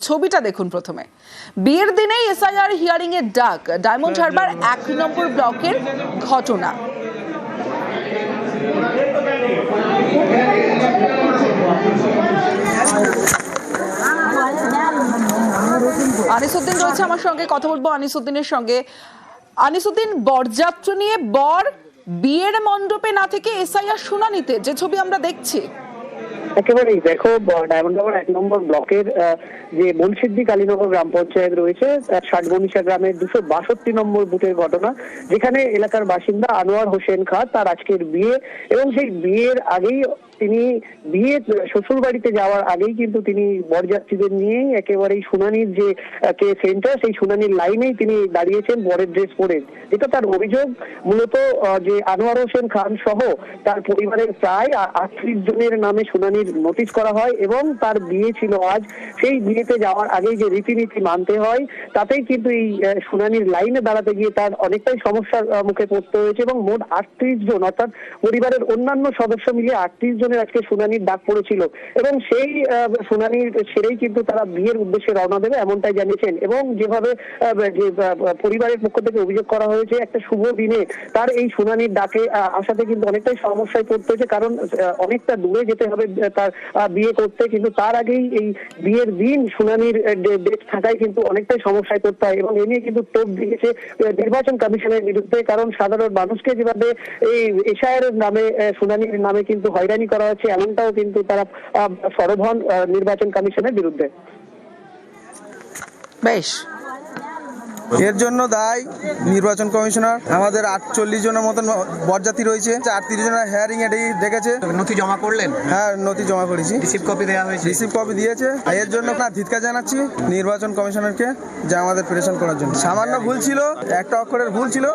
ছবিটা দেখুন প্রথমে। বিয়ের দিনেই এসআইআর হিয়ারিং এর ডাক, ডায়মন্ড হারবার 1 নম্বর ব্লকের ঘটনা। আনিসুদ্দিন রয়েছে আমার সঙ্গে, কথা বলবো আনিসুদ্দিনের সঙ্গে। আনিসুদ্দিন, বরযাত্রী নিয়ে বর বিয়ের মণ্ডপে না থেকে এসআইআর শুনানিতে, যে ছবি আমরা দেখছি। একেবারেই দেখো, ডায়মন্ড হারবার 1 নম্বর ব্লকের যে বনসিদ্ধি কালীনগর গ্রাম পঞ্চায়েত রয়েছে, 60 গ্রামের 262 নম্বর বুথের ঘটনা, যেখানে এলাকার বাসিন্দা আনোয়ার হোসেন খান, তার আজকের বিয়ে, এবং সেই বিয়ের আগেই তিনি শ্বশুর বাড়িতে যাওয়ার আগেই কিন্তু তিনি বরযাত্রীদের নিয়েই একেবারেই শুনানির যে সেন্টার, সেই শুনানির লাইনেই তিনি দাঁড়িয়েছেন বরের ড্রেস পরে। এটা তার অভিযোগ। মূলত যে আনোয়ার হোসেন খান সহ তার পরিবারের প্রায় 38 জনের নামে শুনানির নোটিশ করা হয়, এবং তার বিয়ে ছিল আজ। সেই বিয়েতে যাওয়ার আগেই যে রীতিনীতি মানতে হয়, তাতেই কিন্তু এই শুনানির লাইনে দাঁড়াতে গিয়ে তার অনেকটাই সমস্যার মুখে পড়তে হয়েছে, এবং মোট 38 জন, অর্থাৎ পরিবারের অন্যান্য সদস্য মিলিয়ে 38 জনের আজকে শুনানির ডাক পড়েছিল, এবং সেই শুনানির সেরেই কিন্তু তারা বিয়ের উদ্দেশ্যে রওনা দেবে এমনটাই জানিয়েছেন। এবং যেভাবে যে পরিবারের পক্ষ থেকে অভিযোগ করা হয়েছে, একটা শুভ দিনে তার এই শুনানির ডাকে আসাতে কিন্তু অনেকটাই সমস্যায় পড়তে হয়েছে, কারণ অনেকটা দূরে যেতে হবে তার বিয়ে করতে, কিন্তু তার আগেই এই বিয়ের দিন শুনানির ডেট থাকায় কিন্তু অনেকটাই সমস্যায় পড়তে হয়। এবং এ নিয়ে কিন্তু তোপ দিয়েছে নির্বাচন কমিশনের বিরুদ্ধে, কারণ সাধারণ মানুষকে যেভাবে এই এসআইআর নামে শুনানির নামে কিন্তু হয়রানি করা হচ্ছে, এমনটাও কিন্তু তারা সরব হন নির্বাচন কমিশনের বিরুদ্ধে। বেশ, এর জন্য দায়ী নির্বাচন কমিশনার। আমাদের 48 জনের মতন বরযাত্রী রয়েছে, 38 জনের হেয়ারিং এ ডেকেছে। নথি জমা করলেন? হ্যাঁ, নথি জমা করেছি, রিসিভ কপি দেওয়া হয়েছে। রিসিভ কপি দিয়েছে। এর জন্য আপনার ধিক্কার জানাচ্ছি নির্বাচন কমিশনারকে, যা আমাদের প্রেশন করার জন্য। সামান্য ভুল ছিল, একটা অক্ষরের ভুল ছিল।